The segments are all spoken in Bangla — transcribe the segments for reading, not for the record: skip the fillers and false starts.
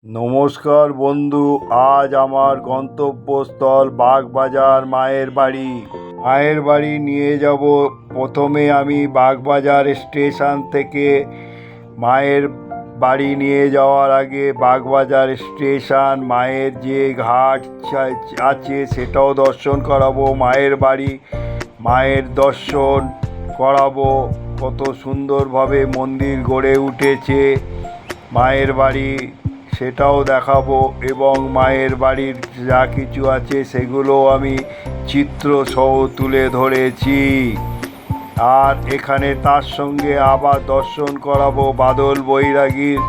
নমস্কার বন্ধু, আজ আমার গন্তব্যস্থল বাগবাজার মায়ের বাড়ি। মায়ের বাড়ি নিয়ে যাব। প্রথমে আমি বাগবাজার স্টেশন থেকে মায়ের বাড়ি নিয়ে যাওয়ার আগে বাগবাজার স্টেশন, মায়ের যে ঘাট আছে সেটাও দর্শন করাবো। মায়ের বাড়ি, মায়ের দর্শন করাবো। কত সুন্দরভাবে মন্দির গড়ে উঠেছে মায়ের বাড়ি, সেটাও দেখাবো। এবং মায়ের বাড়ির যা কিছু আছে সেগুলো আমি চিত্রসহ তুলে ধরেছি। আর এখানে তার সঙ্গে আবার দর্শন করাবো বাদল বৈরাগীর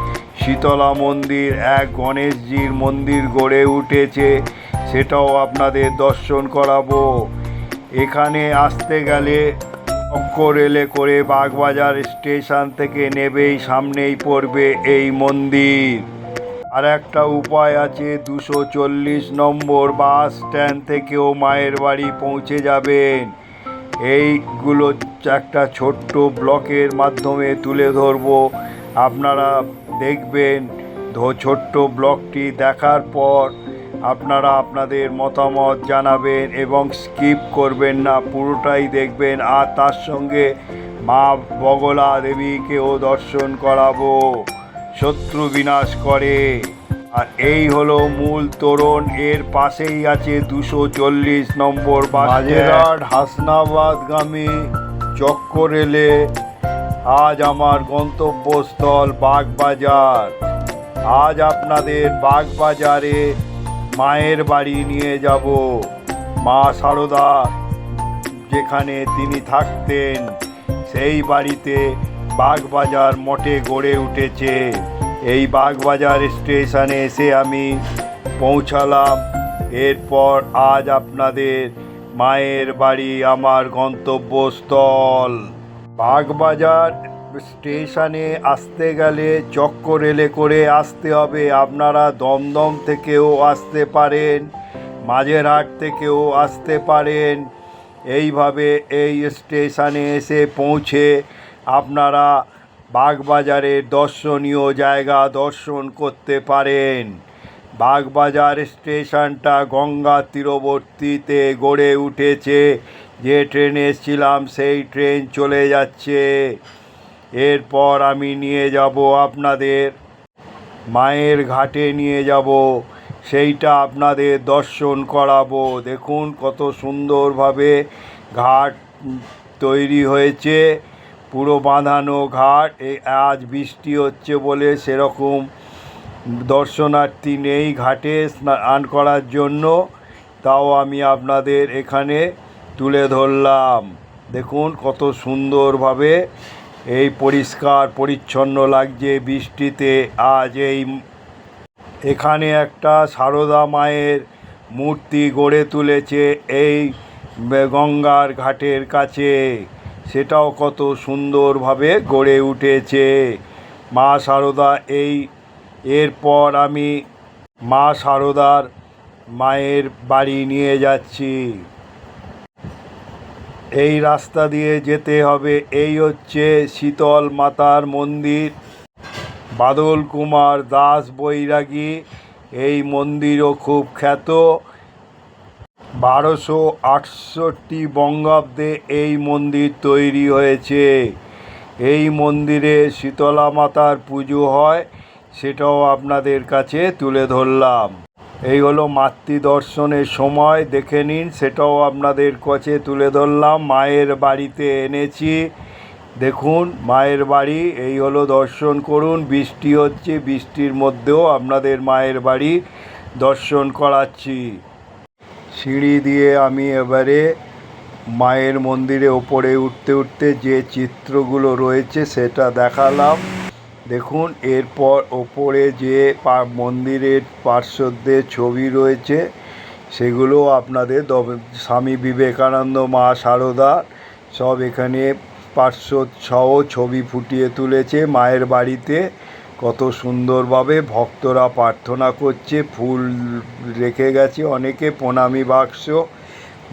শীতলা মন্দির, এক গণেশজির মন্দির গড়ে উঠেছে, সেটাও আপনাদের দর্শন করাবো। এখানে আসতে গেলে চক্কর রেলে করে বাগবাজার স্টেশন থেকে নেবেই সামনেই পড়বে এই মন্দির। আর একটা উপায় আছে, 240 নম্বর বাস স্ট্যান্ড থেকেও মায়ের বাড়ি পৌঁছে যাবেন। এইগুলো একটা ছোট্ট ব্লকের মাধ্যমে তুলে ধরবো, আপনারা দেখবেন। ছোট্ট ব্লকটি দেখার পর আপনারা আপনাদের মতামত জানাবেন এবং স্কিপ করবেন না, পুরোটাই দেখবেন। আর তার সঙ্গে মা বগলা দেবীকেও দর্শন করাবো, শত্রু বিনাশ করে। আর এই হলো মূল তোরণ, এর পাশেই আছে 240 নম্বর বাজেরহাট হাসনাবাদগামী চক্কর রেলে। আজ আমার গন্তব্যস্থল বাগবাজার। আজ আপনাদের বাগবাজারে মায়ের বাড়ি নিয়ে যাব। মা সারদা যেখানে তিনি থাকতেন সেই বাড়িতে বাগবাজার মঠে গড়ে উঠেছে। এই বাগবাজার স্টেশনে এসে আমি পৌঁছালাম। এরপর আজ আপনাদের মায়ের বাড়ি আমার গন্তব্যস্থল। বাগবাজার স্টেশনে আসতে গেলে চক্কর রেলে করে আসতে হবে। আপনারা দমদম থেকেও আসতে পারেন, মাঝেরহাট থেকেও আসতে পারেন। এইভাবে এই স্টেশনে এসে পৌঁছে আপনারা বাগবাজারের দর্শনীয় জায়গা দর্শন করতে পারেন। বাগবাজার স্টেশনটা গঙ্গা তীরবর্তীতে গড়ে উঠেছে। যে ট্রেনে এসেছিলাম সেই ট্রেন চলে যাচ্ছে। এরপর আমি নিয়ে যাব আপনাদের মায়ের ঘাটে নিয়ে যাব, সেইটা আপনাদের দর্শন করাবো। দেখুন কত সুন্দরভাবে ঘাট তৈরি হয়েছে, পুরো বাঁধানো ঘাট। আজ বৃষ্টি হচ্ছে বলে সেরকম দর্শনার্থী নেই ঘাটে স্নান করার জন্য, তাও আমি আপনাদের এখানে তুলে ধরলাম। দেখুন কত সুন্দরভাবে এই পরিষ্কার পরিচ্ছন্ন লাগছে বৃষ্টিতে। আজ এখানে একটা সারদা মায়ের মূর্তি গড়ে তুলেছে এই গঙ্গার ঘাটের কাছে, সেটাও কত সুন্দরভাবে গড়ে উঠেছে মা সারদা। এরপর আমি মা সারদার মায়ের বাড়ি নিয়ে যাচ্ছি। এই রাস্তা দিয়ে যেতে হবে। এই হচ্ছে শীতল মাতার মন্দির, বাদল কুমার দাস বৈরাগী এই মন্দিরও খুব খ্যাত। 1268 বঙ্গাব্দে এই মন্দির তৈরি হয়েছে। এই মন্দিরে শীতলা মাতার পুজো হয়, সেটাও আপনাদের কাছে তুলে ধরলাম। এই হলো মাতৃ দর্শনের সময়, দেখে নিন, সেটাও আপনাদের কাছে তুলে ধরলাম। মায়ের বাড়িতে এনেছি, দেখুন মায়ের বাড়ি। এই হলো, দর্শন করুন। বৃষ্টি হচ্ছে, বৃষ্টির মধ্যেও আপনাদের মায়ের বাড়ি দর্শন করাচ্ছি। সিঁড়ি দিয়ে আমি এবারে মায়ের মন্দিরে ওপরে উঠতে উঠতে যে চিত্রগুলো রয়েছে সেটা দেখালাম। দেখুন এরপর ওপরে যে মন্দিরের পার্শ্বদের ছবি রয়েছে সেগুলো আপনাদের স্বামী বিবেকানন্দ, মা সারদা সব এখানে পার্শ্বসহ ছবি ফুটিয়ে তুলেছে মায়ের বাড়িতে। কত সুন্দরভাবে ভক্তরা প্রার্থনা করছে, ফুল রেখে গেছে অনেকে, প্রণামী বাক্স।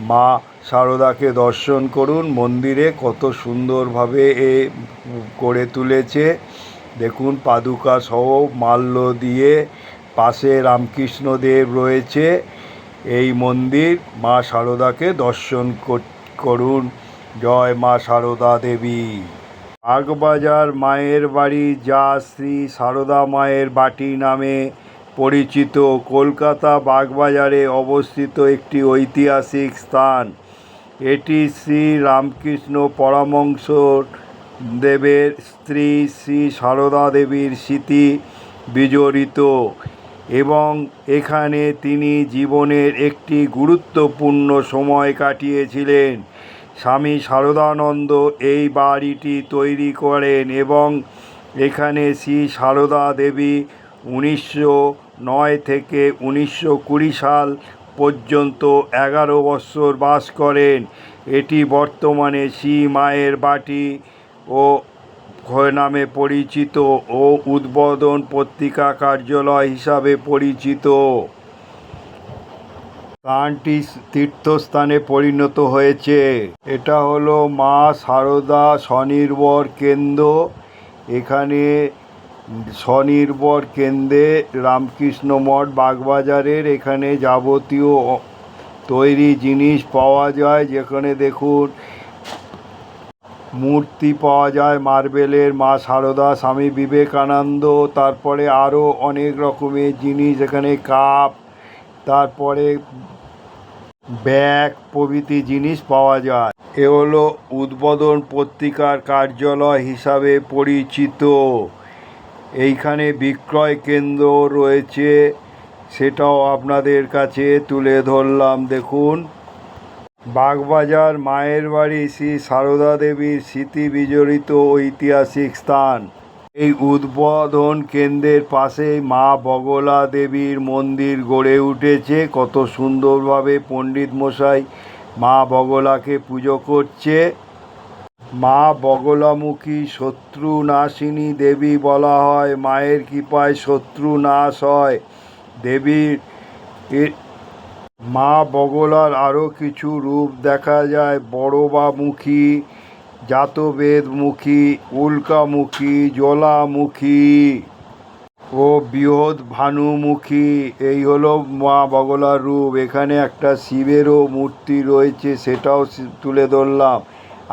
মা সারদাকে দর্শন করুন। মন্দিরে কত সুন্দরভাবে করে তুলেছে, দেখুন পাদুকা সহ মাল্য দিয়ে পাশে রামকৃষ্ণদেব রয়েছে। এই মন্দির মা সারদাকে দর্শন করুন। জয় মা সারদা দেবী। বাগবাজার মায়ের বাড়ি, যা শ্রী সারদা মায়ের বাটি নামে পরিচিত, কলকাতা বাগবাজারে অবস্থিত একটি ঐতিহাসিক স্থান। এটি শ্রী রামকৃষ্ণ পরমহংস দেবের স্ত্রী শ্রী সারদা দেবীর স্মৃতি বিজড়িত এবং এখানে তিনি জীবনের একটি গুরুত্বপূর্ণ সময় কাটিয়েছিলেন। স্বামী শারদানন্দ এই বাড়িটি তৈরি করেন এবং এখানে শ্রী সারদা দেবী 1909 থেকে 1920 সাল পর্যন্ত 11 বৎসর বাস করেন। এটি বর্তমানে শ্রী মায়ের বাটি ও নামে পরিচিত ও উদ্বোধন পত্রিকা কার্যালয় হিসাবে পরিচিত। স্থানটি তীর্থস্থানে পরিণত হয়েছে। এটা হলো মা সারদা স্বনির্ভর কেন্দ্র। এখানে স্বনির্ভর কেন্দ্রে রামকৃষ্ণ মঠ বাগবাজারের এখানে যাবতীয় তৈরি জিনিস পাওয়া যায়। যেখানে দেখুন মূর্তি পাওয়া যায় মার্বেলের, মা সারদা, স্বামী বিবেকানন্দ, তারপরে আরও অনেক রকমের জিনিস, এখানে কাপ, তারপরে ব্যাগ প্রভৃতি জিনিস পাওয়া যায়। এ হলো উদ্বোধন পত্রিকার কার্যালয় হিসাবে পরিচিত। এইখানে বিক্রয় কেন্দ্র রয়েছে, সেটাও আপনাদের কাছে তুলে ধরলাম। দেখুন, বাগবাজার মায়ের বাড়ি শ্রী সারদা দেবীর স্মৃতি বিজড়িত ঐতিহাসিক স্থান। এই উদ্বোধন কেন্দ্রের পাশেই মা বগলা দেবীর মন্দির গড়ে উঠেছে। কত সুন্দরভাবে পণ্ডিত মশাই মা বগলাকে পুজো করছে। মা বগলামুখী শত্রু নাশিনী দেবী বলা হয়। মায়ের কৃপায় শত্রু নাশ হয়। দেবীর মা বগলার আরও কিছু রূপ দেখা যায়। বড়বামুখী, জাতবেদমুখী, উল্কামুখী, জ্বালামুখী ও বৃহৎ ভানুমুখী। এই হলো মা বগলার রূপ। এখানে একটা শিবেরও মূর্তি রয়েছে, সেটাও তুলে ধরলাম।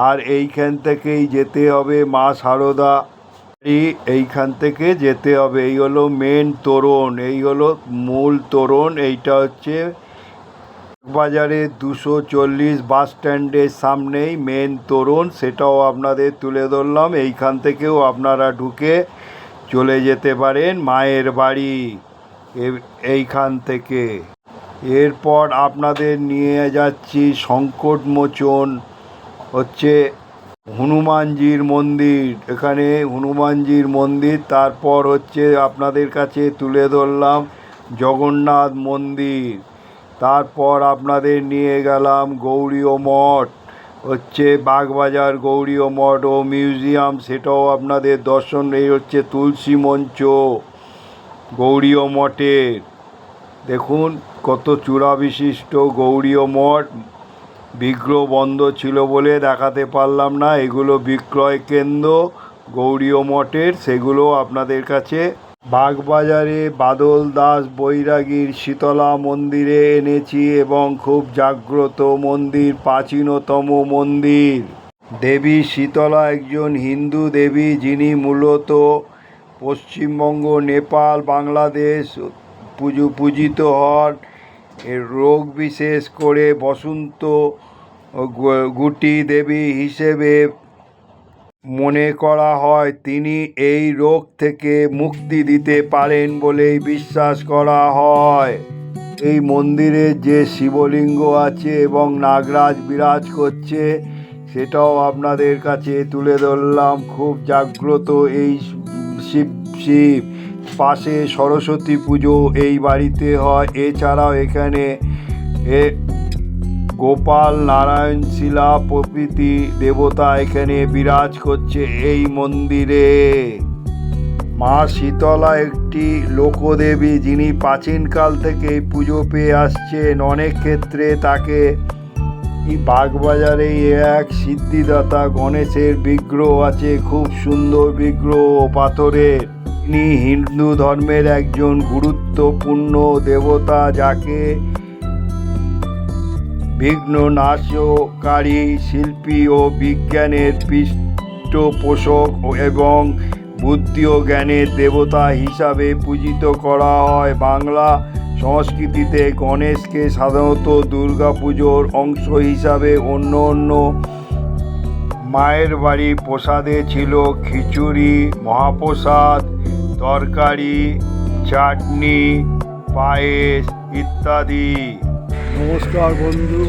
আর এইখান থেকেই যেতে হবে মা সারদা, এইখান থেকে যেতে হবে। এই হলো মেন তোরণ, এই হলো মূল তোরণ। এইটা হচ্ছে বাজারে 240 বাস স্ট্যান্ডের সামনেই মেন তোরণ, সেটাও আপনাদের তুলে ধরলাম। এইখান থেকেও আপনারা ঢুকে চলে যেতে পারেন মায়ের বাড়ি এইখান থেকে। এরপর আপনাদের নিয়ে যাচ্ছি সংকটমোচন, হচ্ছে হনুমানজির মন্দির। এখানে হনুমানজির মন্দির। তারপর হচ্ছে আপনাদের কাছে তুলে ধরলাম জগন্নাথ মন্দির। তারপর আপনাদের নিয়ে গেলাম গৌড়ীয় মঠ, হচ্ছে বাগবাজার গৌড়ীয় মঠ ও মিউজিয়াম, সেটাও আপনাদের দর্শন। এই হচ্ছে তুলসী মঞ্চ গৌড়ীয় মঠের। দেখুন কত চূড়া বিশিষ্ট গৌড়ীয় মঠ। বিগ্রহ বন্ধ ছিল বলে দেখাতে পারলাম না। এগুলো বিক্রয় কেন্দ্র গৌড়ীয় মঠের, সেগুলো আপনাদের কাছে। বাগবাজারে বাদল দাস বৈরাগীর শীতলা মন্দিরে এনেছি এবং খুব জাগ্রত মন্দির, প্রাচীনতম মন্দির। দেবী শীতলা একজন হিন্দু দেবী, যিনি মূলত পশ্চিমবঙ্গ, নেপাল, বাংলাদেশ পূজিত হন। রোগ বিশেষ করে বসন্ত গুটি দেবী হিসেবে মনে করা হয়। তিনি এই রোগ থেকে মুক্তি দিতে পারেন বলেই বিশ্বাস করা হয়। এই মন্দিরে যে শিবলিঙ্গ আছে এবং নাগরাজ বিরাজ করছে, সেটাও আপনাদের কাছে তুলে ধরলাম। খুব জাগ্রত এই শিব। পাশে সরস্বতী পুজো এই বাড়িতে হয়। এছাড়াও এখানে গোপাল, নারায়ণ, শিলা প্রভৃতি দেবতা এখানে বিরাজ করছে এই মন্দিরে। মা শীতলা একটি লোকদেবী, যিনি প্রাচীনকাল থেকেই পুজো পেয়ে আসছেন। অনেক ক্ষেত্রে তাকে বাগবাজারে এক সিদ্ধিদাতা গণেশের বিগ্রহ আছে, খুব সুন্দর বিগ্রহ পাথরের। আপনি হিন্দু ধর্মের একজন গুরুত্বপূর্ণ দেবতা, যাকে বিঘ্ন নাশকারী, শিল্পী ও বিজ্ঞানের পৃষ্ঠপোষক এবং বুদ্ধি ও জ্ঞানের দেবতা হিসাবে পূজিত করা হয়। বাংলা সংস্কৃতিতে গণেশকে সাধারণত দুর্গাপুজোর অংশ হিসাবে অন্য মায়ের বাড়ি প্রসাদে ছিল খিচুড়ি, মহাপ্রসাদ, তরকারি, চাটনি, পায়েস ইত্যাদি। নমস্কার বন্ধু,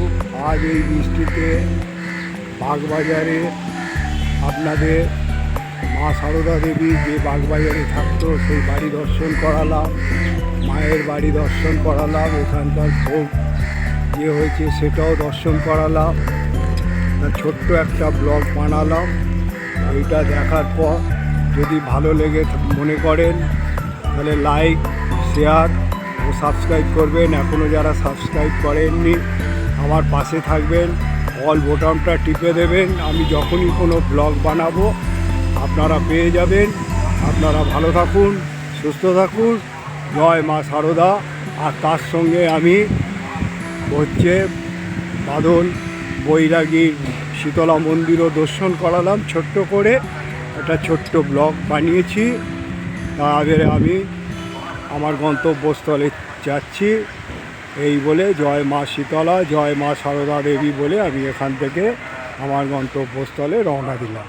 আজ এই বৃষ্টিতে বাগবাজারে আপনাদের মা সারদা দেবী যে বাগবাজারে থাকতো সেই বাড়ি দর্শন করালাম, মায়ের বাড়ি দর্শন করালাম, এখানকার ভোগ যে হয়েছে সেটাও দর্শন করালাম। ছোট্ট একটা ব্লগ বানালাম। এইটা দেখার পর যদি ভালো লেগে মনে করেন তাহলে লাইক, শেয়ার ও সাবস্ক্রাইব করবেন। এখনও যারা সাবস্ক্রাইব করেননি আমার পাশে থাকবেন, অল বোতামটা টিপে দেবেন। আমি যখনই কোনো ব্লগ বানাবো আপনারা পেয়ে যাবেন। আপনারা ভালো থাকুন, সুস্থ থাকুন। জয় মা সারদা। আর তার সঙ্গে আমি হচ্ছে বাদল বৈরাগী শীতলা মন্দিরও দর্শন করালাম। ছোট্ট করে একটা ছোট্ট ব্লগ বানিয়েছি। তারপরে আমি আমার গন্তব্যস্থলে যাচ্ছি। এই বলে জয় মা শীতলা, জয় মা সারদা দেবী বলে আমি এখান থেকে আমার গন্তব্যস্থলে রওনা দিলাম।